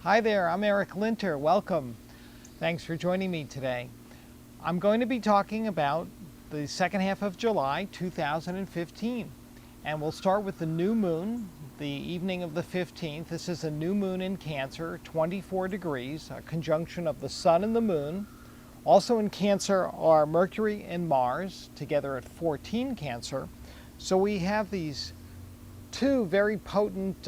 Hi there, I'm Eric Linter. Welcome. Thanks for joining me today. I'm going to be talking about the second half of July 2015. And we'll start with the new moon, the evening of the 15th. This is a new moon in Cancer, 24 degrees, a conjunction of the sun and the moon. Also in Cancer are Mercury and Mars, together at 14 Cancer. So we have these two very potent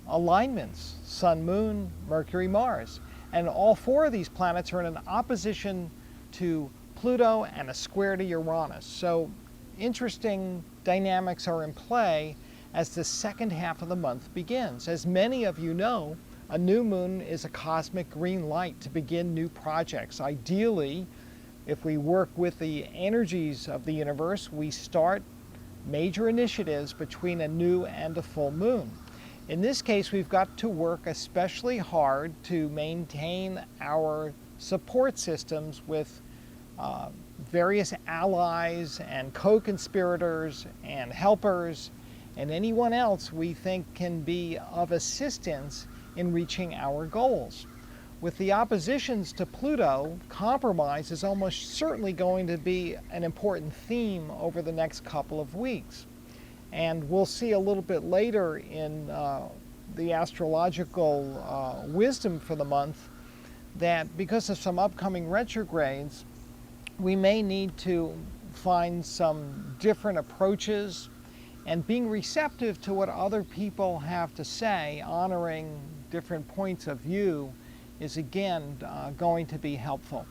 alignments, Sun, Moon, Mercury, Mars. And all four of these planets are in an opposition to Pluto and a square to Uranus. So interesting dynamics are in play as the second half of the month begins. As many of you know, a new moon is a cosmic green light to begin new projects. Ideally, if we work with the energies of the universe, we start major initiatives between a new and a full moon. In this case, we've got to work especially hard to maintain our support systems with various allies and co-conspirators and helpers and anyone else we think can be of assistance in reaching our goals. With the oppositions to Pluto, compromise is almost certainly going to be an important theme over the next couple of weeks. And we'll see a little bit later in the astrological wisdom for the month that because of some upcoming retrogrades, we may need to find some different approaches and being receptive to what other people have to say, honoring different points of view, is again going to be helpful.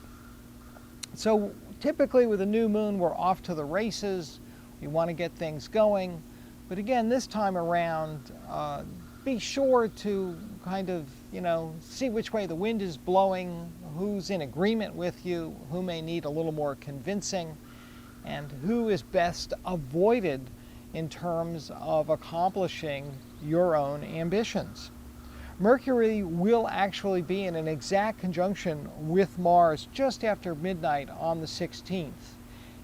So typically with a new moon, we're off to the races. We want to get things going. But again, this time around, be sure to kind of, see which way the wind is blowing, who's in agreement with you, who may need a little more convincing, and who is best avoided in terms of accomplishing your own ambitions. Mercury will actually be in an exact conjunction with Mars just after midnight on the 16th.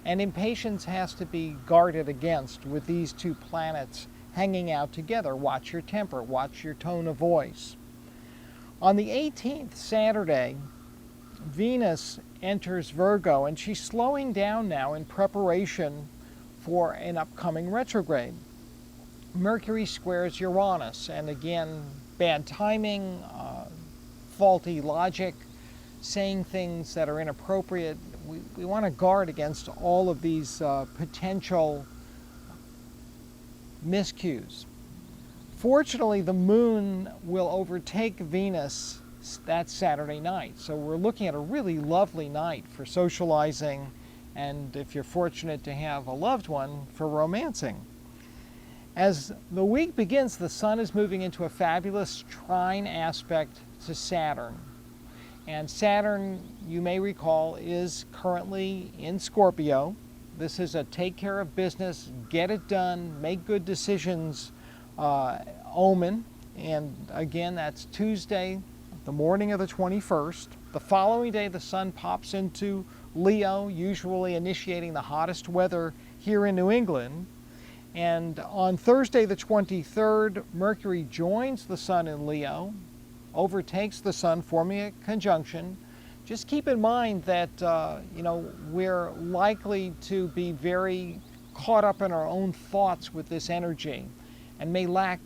And impatience has to be guarded against with these two planets hanging out together. Watch your temper, watch your tone of voice. On the 18th, Saturday, Venus enters Virgo, and she's slowing down now in preparation for an upcoming retrograde. Mercury squares Uranus, and again, bad timing, faulty logic, saying things that are inappropriate. We want to guard against all of these potential miscues. Fortunately, the moon will overtake Venus that Saturday night. So we're looking at a really lovely night for socializing, and if you're fortunate to have a loved one, for romancing. As the week begins, the sun is moving into a fabulous trine aspect to Saturn. And Saturn, you may recall, is currently in Scorpio. This is a take care of business, get it done, make good decisions omen. And again, that's Tuesday, the morning of the 21st. The following day, the sun pops into Leo, usually initiating the hottest weather here in New England. And on Thursday, the 23rd, Mercury joins the sun in Leo, overtakes the sun, forming a conjunction. Just keep in mind that we're likely to be very caught up in our own thoughts with this energy and may lack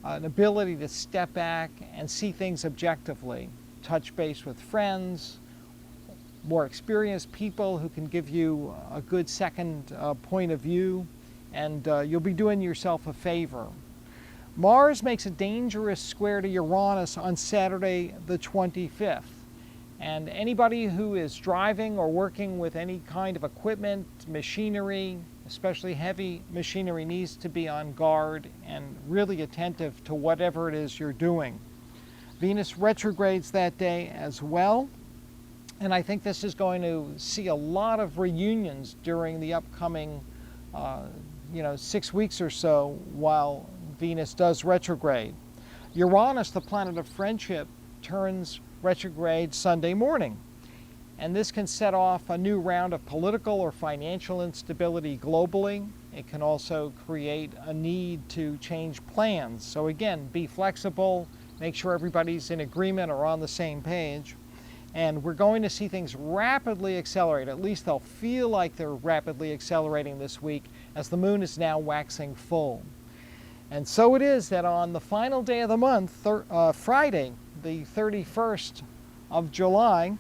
an ability to step back and see things objectively. Touch base with friends, more experienced people who can give you a good second point of view, and you'll be doing yourself a favor. Mars makes a dangerous square to Uranus on Saturday the 25th. And anybody who is driving or working with any kind of equipment, machinery, especially heavy machinery, needs to be on guard and really attentive to whatever it is you're doing. Venus retrogrades that day as well. And I think this is going to see a lot of reunions during the upcoming 6 weeks or so while Venus does retrograde. Uranus, the planet of friendship, turns retrograde Sunday morning. And this can set off a new round of political or financial instability globally. It can also create a need to change plans. So again, be flexible, make sure everybody's in agreement or on the same page. And we're going to see things rapidly accelerate. At least they'll feel like they're rapidly accelerating this week as the moon is now waxing full. And so it is that on the final day of the month, Friday, the 31st of July,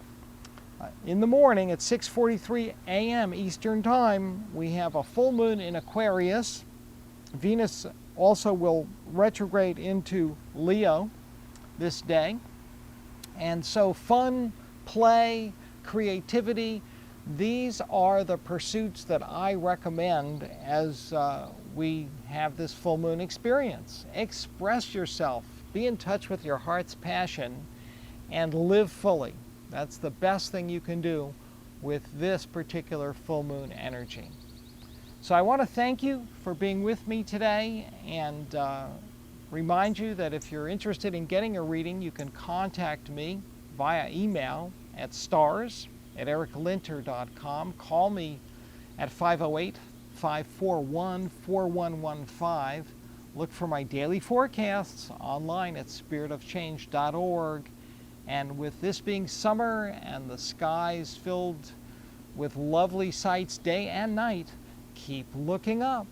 in the morning at 6:43 a.m. Eastern Time, we have a full moon in Aquarius. Venus also will retrograde into Leo this day. And so fun, play, creativity, these are the pursuits that I recommend as we have this full moon experience. Express yourself, be in touch with your heart's passion, and live fully. That's the best thing you can do with this particular full moon energy. So I want to thank you for being with me today, and remind you that if you're interested in getting a reading, you can contact me via email at stars@ericlinter.com. Call me at 508-541-4115. Look for my daily forecasts online at spiritofchange.org. And with this being summer and the skies filled with lovely sights day and night, keep looking up.